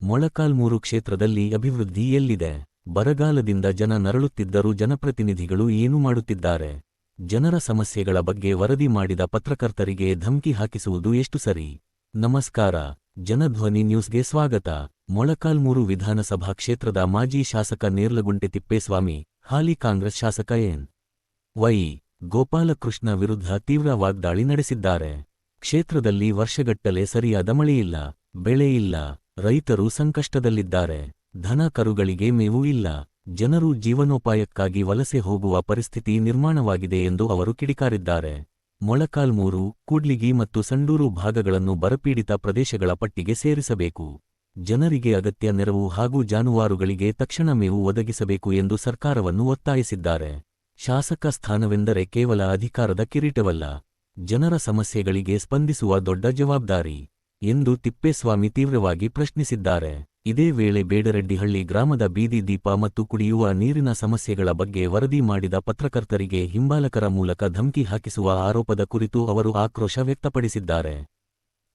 ಮೊಳಕಾಲ್ಮೂರು ಕ್ಷೇತ್ರದಲ್ಲಿ ಅಭಿವೃದ್ಧಿ ಎಲ್ಲಿದೆ? ಬರಗಾಲದಿಂದ ಜನ ನರಳುತ್ತಿದ್ದರೂ ಜನಪ್ರತಿನಿಧಿಗಳು ಏನು ಮಾಡುತ್ತಿದ್ದಾರೆ? ಜನರ ಸಮಸ್ಯೆಗಳ ಬಗ್ಗೆ ವರದಿ ಮಾಡಿದ ಪತ್ರಕರ್ತರಿಗೆ ಧಮ್ಕಿ ಹಾಕಿಸುವುದು ಎಷ್ಟು ಸರಿ? ನಮಸ್ಕಾರ, ಜನಧ್ವನಿ ನ್ಯೂಸ್ಗೆ ಸ್ವಾಗತ. ಮೊಳಕಾಲ್ಮೂರು ವಿಧಾನಸಭಾ ಕ್ಷೇತ್ರದ ಮಾಜಿ ಶಾಸಕ ನೇರ್ಲಗುಂಟೆ ತಿಪ್ಪೇಸ್ವಾಮಿ, ಹಾಲಿ ಕಾಂಗ್ರೆಸ್ ಶಾಸಕ ಎನ್. ವೈ. ಗೋಪಾಲಕೃಷ್ಣ ವಿರುದ್ಧ ತೀವ್ರ ವಾಗ್ದಾಳಿ ನಡೆಸಿದ್ದಾರೆ. ಕ್ಷೇತ್ರದಲ್ಲಿ ವರ್ಷಗಟ್ಟಲೆ ಸರಿಯಾದ ಮಳೆಯಿಲ್ಲ, ಬೆಳೆ ಇಲ್ಲ, ರೈತರು ಸಂಕಷ್ಟದಲ್ಲಿದ್ದಾರೆ, ದನ ಕರುಗಳಿಗೆ ಮೇವು ಇಲ್ಲ, ಜನರು ಜೀವನೋಪಾಯಕ್ಕಾಗಿ ವಲಸೆ ಹೋಗುವ ಪರಿಸ್ಥಿತಿ ನಿರ್ಮಾಣವಾಗಿದೆ ಎಂದು ಅವರು ಕಿಡಿಕಾರಿದ್ದಾರೆ. ಮೊಳಕಾಲ್ಮೂರು, ಕೂಡ್ಲಿಗಿ ಮತ್ತು ಸಂಡೂರು ಭಾಗಗಳನ್ನು ಬರಪೀಡಿತ ಪ್ರದೇಶಗಳ ಪಟ್ಟಿಗೆ ಸೇರಿಸಬೇಕು. ಜನರಿಗೆ ಅಗತ್ಯ ನೆರವು ಹಾಗೂ ಜಾನುವಾರುಗಳಿಗೆ ತಕ್ಷಣ ಮೇವು ಒದಗಿಸಬೇಕು ಎಂದು ಸರ್ಕಾರವನ್ನು ಒತ್ತಾಯಿಸಿದ್ದಾರೆ. ಶಾಸಕ ಸ್ಥಾನವೆಂದರೆ ಕೇವಲ ಅಧಿಕಾರದ ಕಿರೀಟವಲ್ಲ, ಜನರ ಸಮಸ್ಯೆಗಳಿಗೆ ಸ್ಪಂದಿಸುವ ದೊಡ್ಡ ಜವಾಬ್ದಾರಿ ಎಂದು ತಿಪ್ಪೇಸ್ವಾಮಿ ತೀವ್ರವಾಗಿ ಪ್ರಶ್ನಿಸಿದ್ದಾರೆ. ಇದೇ ವೇಳೆ ಬೇಡರೆಡ್ಡಿಹಳ್ಳಿ ಗ್ರಾಮದ ಬೀದಿ ದೀಪ ಮತ್ತು ಕುಡಿಯುವ ನೀರಿನ ಸಮಸ್ಯೆಗಳ ಬಗ್ಗೆ ವರದಿ ಮಾಡಿದ ಪತ್ರಕರ್ತರಿಗೆ ಹಿಂಬಾಲಕರ ಮೂಲಕ ಧಮ್ಕಿ ಹಾಕಿಸುವ ಆರೋಪದ ಕುರಿತು ಅವರು ಆಕ್ರೋಶ ವ್ಯಕ್ತಪಡಿಸಿದ್ದಾರೆ.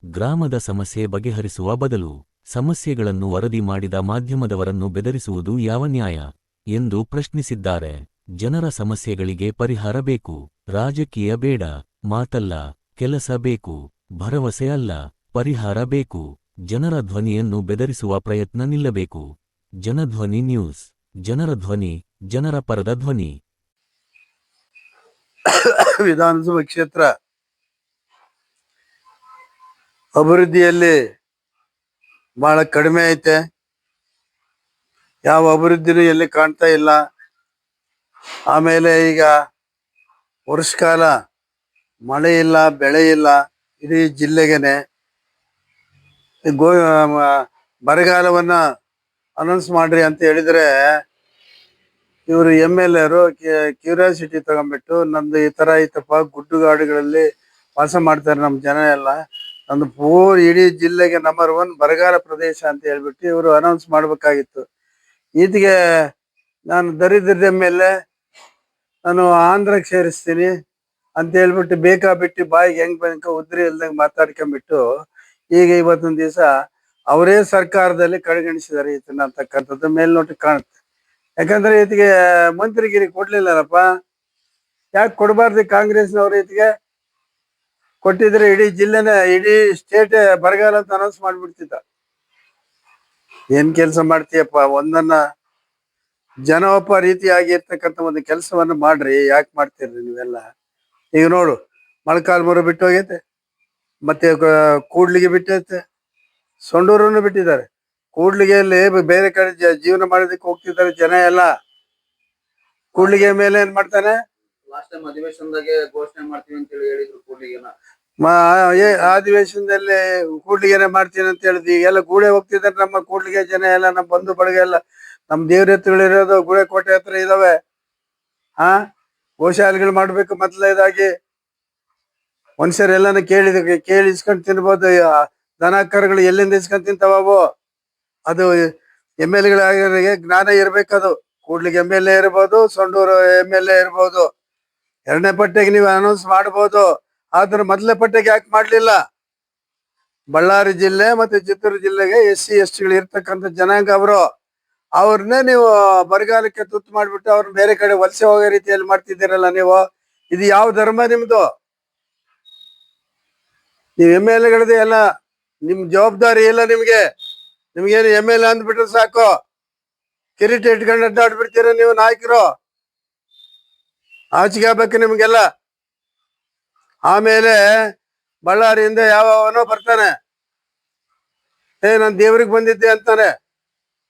ಗ್ರಾಮದ ಸಮಸ್ಯೆ ಬಗೆಹರಿಸುವ ಬದಲು ಸಮಸ್ಯೆಗಳನ್ನು ವರದಿ ಮಾಡಿದ ಮಾಧ್ಯಮದವರನ್ನು ಬೆದರಿಸುವುದು ಯಾವ ನ್ಯಾಯ ಎಂದು ಪ್ರಶ್ನಿಸಿದ್ದಾರೆ. ಜನರ ಸಮಸ್ಯೆಗಳಿಗೆ ಪರಿಹಾರ ಬೇಕು, ರಾಜಕೀಯ ಬೇಡ, ಮಾತಲ್ಲ, ಕೆಲಸ ಬೇಕು, ಭರವಸೆ ಅಲ್ಲ, ಪರಿಹಾರ ಬೇಕು. ಜನರ ಧ್ವನಿಯನ್ನು ಬೆದರಿಸುವ ಪ್ರಯತ್ನ ನಿಲ್ಲಬೇಕು. ಜನಧ್ವನಿ ನ್ಯೂಸ್, ಜನರ ಧ್ವನಿ, ಜನರ ಪರದ ಧ್ವನಿ. ವಿಧಾನಸಭಾ ಕ್ಷೇತ್ರ ಅಭಿವೃದ್ಧಿಯಲ್ಲಿ ಬಹಳ ಕಡಿಮೆ ಐತೆ. ಯಾವ ಅಭಿವೃದ್ಧಿನೂ ಎಲ್ಲಿ ಕಾಣ್ತಾ ಇಲ್ಲ. ಆಮೇಲೆ ಈಗ ವರ್ಷಕಾಲ ಮಳೆ ಇಲ್ಲ, ಬೆಳೆ ಇಲ್ಲ, ಇಡೀ ಜಿಲ್ಲೆಗೆನೆ ಬರಗಾಲವನ್ನ ಅನೌನ್ಸ್ ಮಾಡ್ರಿ ಅಂತ ಹೇಳಿದ್ರೆ ಇವರು MLA ಕ್ಯೂರಿಯಾಸಿಟಿ ತಗೊಂಡ್ಬಿಟ್ಟು ನಂದು ಈ ತರ ಐತಪ್ಪ, ಗುಡ್ಡುಗಾಡುಗಳಲ್ಲಿ ವಾಸ ಮಾಡ್ತಾರೆ ನಮ್ಮ ಜನ ಎಲ್ಲ, ನಂದು ಇಡೀ ಜಿಲ್ಲೆಗೆ ನಂಬರ್ 1 ಬರಗಾಲ ಪ್ರದೇಶ ಅಂತ ಹೇಳ್ಬಿಟ್ಟು ಇವರು ಅನೌನ್ಸ್ ಮಾಡ್ಬೇಕಾಗಿತ್ತು. ಈತಿಗೆ ನಾನು ದರಿದ್ರದ ಮೇಲೆ ನಾನು ಆಂಧ್ರಕ್ಕೆ ಸೇರಿಸ್ತೀನಿ ಅಂತ ಹೇಳ್ಬಿಟ್ಟು ಬೇಕಾಬಿಟ್ಟು ಬಾಯಿಗೆ ಹೆಂಗ್ ಬಂಕ ಉದ್ರಿ ಇಲ್ದಂಗೆ ಮಾತಾಡ್ಕೊಂಡ್ಬಿಟ್ಟು ಈಗ ಇವತ್ತೊಂದು ದಿವಸ ಅವರೇ ಸರ್ಕಾರದಲ್ಲಿ ಕಡೆಗಣಿಸಿದ್ದಾರೆ ಈತನ ಅಂತಕ್ಕಂಥದ್ದು ಮೇಲ್ನೋಟಕ್ಕೆ ಕಾಣುತ್ತೆ. ಯಾಕಂದ್ರೆ ಈತಿಗೆ ಮಂತ್ರಿಗಿರಿ ಕೊಡ್ಲಿಲ್ಲಪ್ಪ. ಯಾಕೆ ಕೊಡಬಾರ್ದು? ಕಾಂಗ್ರೆಸ್ನವ್ರು ಈತಿಗೆ ಕೊಟ್ಟಿದ್ರೆ ಇಡೀ ಜಿಲ್ಲೆನ, ಇಡೀ ಸ್ಟೇಟ್ ಬರಗಾಲ ಅಂತ ಅನೌನ್ಸ್ ಮಾಡ್ಬಿಡ್ತಿದ್ದ. ಏನ್ ಕೆಲಸ ಮಾಡ್ತೀಯಪ್ಪ? ಒಂದನ್ನ ಜನೋಪ ರೀತಿಯಾಗಿರ್ತಕ್ಕಂಥ ಒಂದು ಕೆಲಸವನ್ನ ಮಾಡ್ರಿ. ಯಾಕೆ ಮಾಡ್ತೀರ್ರಿ ನೀವೆಲ್ಲ? ಈಗ ನೋಡು, ಮೊಳಕಾಲ್ಮೂರು ಬಿಟ್ಟು ಹೋಗೈತೆ, ಮತ್ತೆ ಕೂಡ್ಲಿಗೆ ಬಿಟ್ಟೈತೆ, ಸೊಂಡೂರನ್ನು ಬಿಟ್ಟಿದ್ದಾರೆ. ಕೂಡ್ಲಿಗೆಯಲ್ಲಿ ಬೇರೆ ಕಡೆ ಜೀವನ ಮಾಡೋದಕ್ಕೆ ಹೋಗ್ತಿದ್ದಾರೆ ಜನ ಎಲ್ಲ. ಕೂಡ್ಲಿಗೆ ಮೇಲೆ ಏನ್ ಮಾಡ್ತಾನೆ? ಲಾಸ್ಟ್ ಟೈಮ್ ಅಧಿವೇಶನದಾಗೆ ಘೋಷಣೆ ಮಾಡ್ತೀವಿ ಅಂತ ಹೇಳಿ ಹೇಳಿದ್ರು ಕೂಡ್ಲಿಗೆನ. ಅಧಿವೇಶನದಲ್ಲಿ ಕೂಡ್ಲಿಗೆನೆ ಮಾಡ್ತೀನಿ ಅಂತ ಹೇಳಿದ್ವಿ. ಈಗೆಲ್ಲ ಗೂಡೆ ಹೋಗ್ತಿದ್ದಾರೆ ನಮ್ಮ ಕೂಡ್ಲಿಗೆ ಜನ ಎಲ್ಲ, ನಮ್ಮ ಬಂಧು ಬಳಗ ಎಲ್ಲ. ನಮ್ ದೇವ್ರ ಎತ್ತುಗಳಿರೋದು ಗುಳೆ ಕೋಟೆ ಹತ್ರ ಇದಾವೆ. ಗೋಶಾಲೆಗಳು ಮಾಡ್ಬೇಕು ಮೊದಲನೇದಾಗಿ. ಮನುಷ್ಯರೆಲ್ಲಾನು ಕೇಳಿ ಇಸ್ಕೊಂಡ್ ತಿನ್ಬೋದು. ದನ ಕರುಗಳು ಎಲ್ಲಿಂದ ಇಸ್ಕೊಂಡ್ ತಿಂತಾವು? ಅದು MLA ಜ್ಞಾನ ಇರ್ಬೇಕದು. ಕೂಡ್ಲಿಗೆ MLA ಇರ್ಬೋದು, ಸೊಂಡೂರು MLA ಇರ್ಬೋದು. 2ನೇ ಪಟ್ಟಿಗೆ ನೀವು ಅನೌನ್ಸ್ ಮಾಡ್ಬೋದು, ಆದ್ರೆ ಮೊದಲನೇ ಪಟ್ಟಿಗೆ ಯಾಕೆ ಮಾಡ್ಲಿಲ್ಲ? ಬಳ್ಳಾರಿ ಜಿಲ್ಲೆ ಮತ್ತೆ ಚಿತ್ತೂರು ಜಿಲ್ಲೆಗೆ SC ST ಗಳು ಇರ್ತಕ್ಕಂಥ ಜನಾಂಗ ಅವ್ರನ್ನೇ ನೀವು ಬರಗಾಲಕ್ಕೆ ತುತ್ತು ಮಾಡ್ಬಿಟ್ಟು ಅವ್ರನ್ನ ಬೇರೆ ಕಡೆ ವಲಸೆ ಹೋಗೋ ರೀತಿಯಲ್ಲಿ ಮಾಡ್ತಿದ್ದೀರಲ್ಲ ನೀವು. ಇದು ಯಾವ ಧರ್ಮ ನಿಮ್ದು? ನೀವು MLA ಎಲ್ಲ ನಿಮ್ ಜವಾಬ್ದಾರಿ ಇಲ್ಲ ನಿಮ್ಗೆ. ನಿಮ್ಗೇನು MLA ಅಂದ್ಬಿಟ್ರೆ ಸಾಕು, ಕಿರೀಟ ಇಟ್ಕೊಂಡು ಅಡ್ಡಾಡ್ಬಿಡ್ತೀರ ನೀವು ನಾಯಕರು. ಆಚೆಗೆ ಆಗ್ಬೇಕು ನಿಮ್ಗೆಲ್ಲ. ಆಮೇಲೆ ಬಳ್ಳಾರಿಯಿಂದ ಯಾವನೋ ಬರ್ತಾನೆ, ನಾನು ದೇವ್ರಿಗೆ ಬಂದಿದ್ದೆ ಅಂತಾನೆ.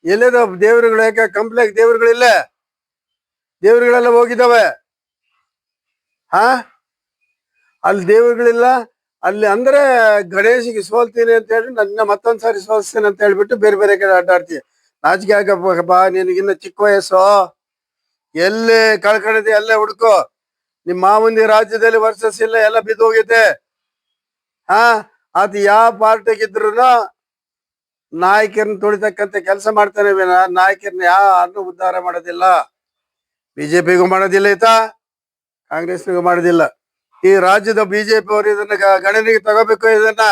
ಎಲ್ಲೇದ ದೇವ್ರುಗಳು? ಯಾಕೆ ಕಂಪ್ಲೇಕ್ ದೇವ್ರುಗಳಿಲ್ಲ? ದೇವ್ರುಗಳೆಲ್ಲ ಹೋಗಿದ್ದಾವೆ. ಅಲ್ಲಿ ದೇವ್ರುಗಳಿಲ್ಲ ಅಲ್ಲಿ ಅಂದ್ರೆ ಗಣೇಶಿಗೆ ಸೋಲ್ತೀನಿ ಅಂತ ಹೇಳಿ ನನ್ನ ಮತ್ತೊಂದ್ಸಾರಿ ಸೋಲ್ಸ್ತೀನಿ ಅಂತ ಹೇಳ್ಬಿಟ್ಟು ಬೇರೆ ಬೇರೆ ಕಡೆ ಅಡ್ಡಾಡ್ತೀವಿ. ನಾಚಿಕೆ ಆಗಪ್ಪ, ನಿನಗಿನ್ನ ಚಿಕ್ಕ ವಯಸ್ಸು. ಎಲ್ಲಿ ಕಳ್ಕೊಂಡಿದ್ದೆ ಅಲ್ಲೇ ಹುಡ್ಕೋ. ನಿಮ್ಮ ಮಾಮೂಲಿ ರಾಜ್ಯದಲ್ಲಿ ವರ್ಸಸ್ ಇಲ್ಲ, ಎಲ್ಲ ಬಿದ್ದು ಹೋಗೈತೆ. ಅದು ಯಾವ ಪಾರ್ಟಿಗಿದ್ರು ನಾಯಕರನ್ನ ತುಳಿತಕ್ಕಂತ ಕೆಲಸ ಮಾಡ್ತಾನೆ ವಿನ ನಾಯಕರನ್ನ ಯಾರನ್ನು ಉದ್ಧಾರ ಮಾಡೋದಿಲ್ಲ. ಬಿಜೆಪಿಗೂ ಮಾಡೋದಿಲ್ಲ, ಕಾಂಗ್ರೆಸ್ನಿಗೂ ಮಾಡೋದಿಲ್ಲ. ಈ ರಾಜ್ಯದ ಬಿಜೆಪಿ ಅವರು ಇದನ್ನ ಗಣನೆಗೆ ತಗೋಬೇಕು. ಇದನ್ನ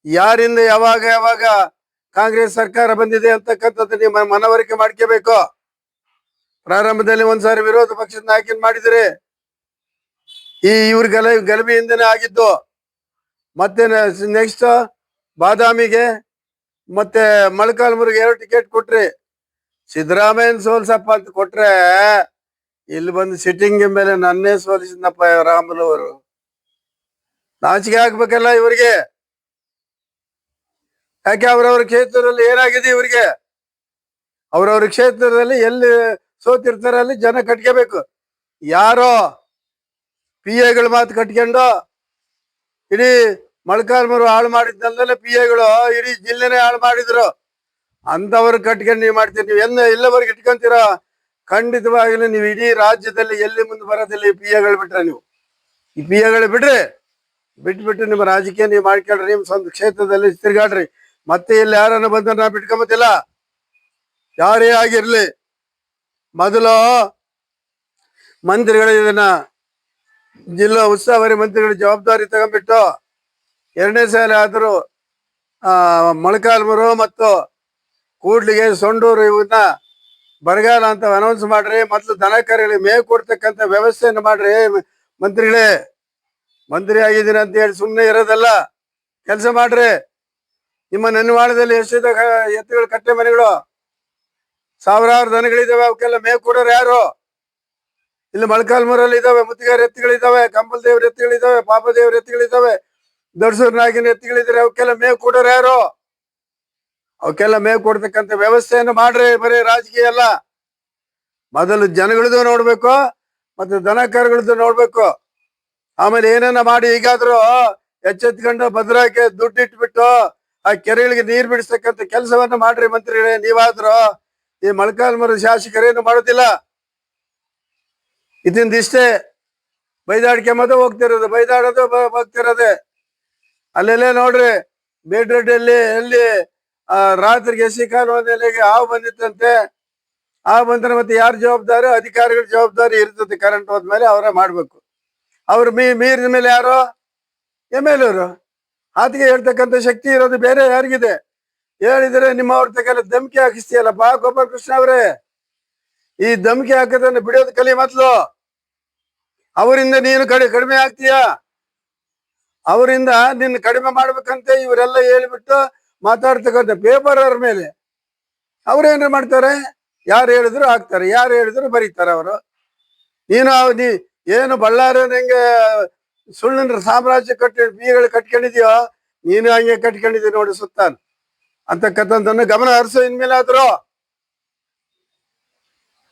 ಯಾರಿಂದ ಯಾವಾಗ ಕಾಂಗ್ರೆಸ್ ಸರ್ಕಾರ ಬಂದಿದೆ ಅಂತಕ್ಕಂಥದ್ದು ನೀವು ಮನವರಿಕೆ ಮಾಡ್ಕೋಬೇಕು. ಪ್ರಾರಂಭದಲ್ಲಿ ಒಂದ್ಸಾರಿ ವಿರೋಧ ಪಕ್ಷದ ನಾಯಕನ್ ಮಾಡಿದ್ರಿ, ಇವ್ರ ಗಲಭೆಯಿಂದನೇ ಆಗಿದ್ದು. ಮತ್ತೆ ನೆಕ್ಸ್ಟ್ ಬಾದಾಮಿಗೆ ಮತ್ತೆ ಮೊಳಕಾಲ್ಮೂರಿಗೆ 2 ಟಿಕೆಟ್ ಕೊಟ್ರಿ. ಸಿದ್ದರಾಮಯ್ಯನ್ ಸೋಲ್ಸಪ್ಪ ಅಂತ ಕೊಟ್ರೆ ಇಲ್ಲಿ ಬಂದು ಸಿಟ್ಟಿಂಗ್ ಮೇಲೆ ನನ್ನೇ ಸೋಲಿಸಿದ್ನಪ್ಪ ರಾಮುಲು ಅವರು. ನಾಚಿಕೆ ಆಗ್ಬೇಕಲ್ಲ ಇವರಿಗೆ. ಯಾಕೆ ಅವ್ರವ್ರ ಕ್ಷೇತ್ರದಲ್ಲಿ ಏನಾಗಿದೆ ಇವರಿಗೆ? ಅವ್ರವ್ರ ಕ್ಷೇತ್ರದಲ್ಲಿ ಎಲ್ಲಿ ಸೋತಿರ್ತಾರೆ ಅಲ್ಲಿ ಜನ ಕಟ್ಕೋಬೇಕು. ಯಾರೋ PA ಮಾತು ಕಟ್ಕೊಂಡು ಇಡೀ ಮೊಳಕಾಲ್ಮೂರು ಹಾಳು ಮಾಡಿದ್ದಲ್ಲದೆ PA ಇಡೀ ಜಿಲ್ಲೆನೇ ಹಾಳು ಮಾಡಿದ್ರು. ಅಂತವ್ರು ಕಟ್ಕೊಂಡು ನೀವು ಮಾಡ್ತೀರಿ. ನೀವು ಎಲ್ಲವರೆಗೆ ಇಟ್ಕೊಂತೀರೋ ಖಂಡಿತವಾಗ್ಲೂ ನೀವು ಇಡೀ ರಾಜ್ಯದಲ್ಲಿ ಎಲ್ಲಿ ಮುಂದೆ ಬರೋದಿಲ್ಲ. ಈ PA ಬಿಟ್ರೆ ನೀವು ಈ PA ಬಿಟ್ಬಿಟ್ಟು ನಿಮ್ಮ ರಾಜಕೀಯ ನೀವು ಮಾಡ್ಕೊಳ್ರಿ. ನಿಮ್ ಸ್ವಂತ ಕ್ಷೇತ್ರದಲ್ಲಿ ತಿರ್ಗಾಡ್ರಿ. ಮತ್ತೆ ಇಲ್ಲಿ ಯಾರನ್ನ ಬಂದ್ರೆ ನಾ ಬಿಟ್ಕೊಂಬತ್ತಿಲ್ಲ. ಯಾರೇ ಆಗಿರ್ಲಿ, ಮೊದಲು ಮಂತ್ರಿಗಳು ಇದನ್ನ ಜಿಲ್ಲಾ ಉಸ್ತುವಾರಿ ಮಂತ್ರಿಗಳ ಜವಾಬ್ದಾರಿ ತಗೊಂಡ್ಬಿಟ್ಟು 2ನೇ ಸಲ ಆದರೂ ಮೊಳಕಾಲ್ಮೂರು ಮತ್ತು ಕೂಡ್ಲಿಗೆ, ಸೊಂಡೂರು ಇವನ್ನ ಬರಗಾಲ ಅಂತ ಅನೌನ್ಸ್ ಮಾಡ್ರಿ. ಮೊದಲು ದನ ಕರುಗಳಿಗೆ ಮೇವು ಕೊಡ್ತಕ್ಕಂಥ ವ್ಯವಸ್ಥೆಯನ್ನು ಮಾಡ್ರಿ. ಮಂತ್ರಿಗಳೇ, ಮಂತ್ರಿ ಆಗಿದ್ದೀನಿ ಅಂತ ಹೇಳಿ ಸುಮ್ಮನೆ ಇರೋದಲ್ಲ, ಕೆಲಸ ಮಾಡ್ರಿ. ನಿಮ್ಮ ನೆನವಾಳದಲ್ಲಿ ಎಷ್ಟಿದೆ ಎತ್ತುಗಳು, ಕಟ್ಟೆ ಮನೆಗಳು, ಸಾವಿರಾರು ದನಗಳಿದಾವೆ. ಅವಕ್ಕೆಲ್ಲ ಮೇವು ಕೊಡೋರು ಯಾರು? ಇಲ್ಲಿ ಮೊಳಕಾಲ್ಮೂರಲ್ಲಿ ಇದಾವೆ, ಮುತ್ತಿಗಾರ ಎತ್ತುಗಳಿದಾವೆ, ಕಂಬಲ್ ದೇವ್ರ ಎತ್ತುಗಳಿದಾವೆ, ಪಾಪ ದೇವ್ರ ಎತ್ತುಗಳಿದಾವೆ, ದೊಡ್ಸೂರ್ ನಾಗಿನ ಎತ್ತುಗಳಿದ್ರೆ ಅವಕ್ಕೆಲ್ಲ ಮೇವು ಕೊಡೋರು ಯಾರು? ಅವಕ್ಕೆಲ್ಲ ಮೇವು ಕೊಡ್ತಕ್ಕಂಥ ವ್ಯವಸ್ಥೆಯನ್ನು ಮಾಡ್ರಿ. ಬರೀ ರಾಜಕೀಯ ಅಲ್ಲ, ಮೊದಲು ಜನಗಳದ್ದು ನೋಡ್ಬೇಕು, ಮತ್ತೆ ದನ ಕರುಗಳದ್ದು ನೋಡ್ಬೇಕು. ಆಮೇಲೆ ಏನೇನ ಮಾಡಿ ಈಗಾದ್ರೂ ಎಚ್ಚೆತ್ಕೊಂಡು ಭದ್ರಾಕ್ಕೆ ದುಡ್ಡು ಇಟ್ಬಿಟ್ಟು ಆ ಕೆರೆಗಳಿಗೆ ನೀರ್ ಬಿಡಿಸ್ತಕ್ಕಂಥ ಕೆಲಸವನ್ನ ಮಾಡ್ರಿ ಮಂತ್ರಿಗಳೇ. ನೀವಾದ್ರೂ ಈ ಮೊಳಕಾಲ್ಮೂರು ಶಾಸಕರೇನು ಮಾಡೋದಿಲ್ಲ. ಇದರಿಂದ ಇಷ್ಟೇ ಬೈದಾಡಿಕೆ ಮದ ಹೋಗ್ತಿರೋದು, ಬೈದಾಡೋದು ಹೋಗ್ತಿರೋದೆ. ಅಲ್ಲೆಲ್ಲೇ ನೋಡ್ರಿ, ಬೇಡ್ರೆಡ್ಡಿಯಲ್ಲಿ ಎಲ್ಲಿ ರಾತ್ರಿಗೆ ಎಸಿ ಕಾಲುವೆಗೆ ಹಾವು ಬಂದಿತ್ತಂತೆ. ಹಾವು ಬಂದ್ರೆ ಮತ್ತೆ ಯಾರು ಜವಾಬ್ದಾರಿ? ಅಧಿಕಾರಿಗಳ ಜವಾಬ್ದಾರಿ ಇರ್ತದೆ. ಕರೆಂಟ್ ಹೋದ್ಮೇಲೆ ಅವರೇ ಮಾಡ್ಬೇಕು. ಅವ್ರು ಮೀರಿದ ಮೇಲೆ ಯಾರು? MLA ಅವರು. ಆತಿಗೆ ಹೇಳ್ತಕ್ಕಂಥ ಶಕ್ತಿ ಇರೋದು ಬೇರೆ ಯಾರಿಗಿದೆ? ಹೇಳಿದ್ರೆ ನಿಮ್ಮವ್ರ ತಗೆಲ್ಲ ಧಮಕಿ ಹಾಕಿಸ್ತೀಯಲ್ಲಪ್ಪ ಗೋಪಾಲ ಕೃಷ್ಣ ಅವರೇ. ಈ ಧಮಕಿ ಹಾಕೋದನ್ನ ಬಿಡೋದು ಕಲಿ ಮೊದ್ಲು. ಅವರಿಂದ ನೀನು ಕಡಿಮೆ ಆಗ್ತೀಯ. ಅವರಿಂದ ನಿನ್ನ ಕಡಿಮೆ ಮಾಡ್ಬೇಕಂತ ಇವರೆಲ್ಲ ಹೇಳಿಬಿಟ್ಟು ಮಾತಾಡ್ತಕ್ಕಂಥ ಪೇಪರ್ ಅವ್ರ ಮೇಲೆ ಅವ್ರೇನ್ರ ಮಾಡ್ತಾರೆ? ಯಾರು ಹೇಳಿದ್ರು ಹಾಕ್ತಾರೆ, ಯಾರು ಹೇಳಿದ್ರು ಬರೀತಾರೆ ಅವರು. ನೀ ಏನು ಬಳ್ಳಾರಿ ಹೆಂಗೆ ಸುಳ್ಳಿನ ಸಾಮ್ರಾಜ್ಯ PA ಕಟ್ಕೊಂಡಿದ್ಯೋ, ನೀನು ಹಂಗೆ ಕಟ್ಕೊಂಡಿದ್ದೀಯ ನೋಡಿ ಸುತ್ತ ಅಂತಕ್ಕಂಥದ್ದನ್ನು ಗಮನ ಹರಿಸೋ ಇನ್ಮೇಲೆ ಆದ್ರು.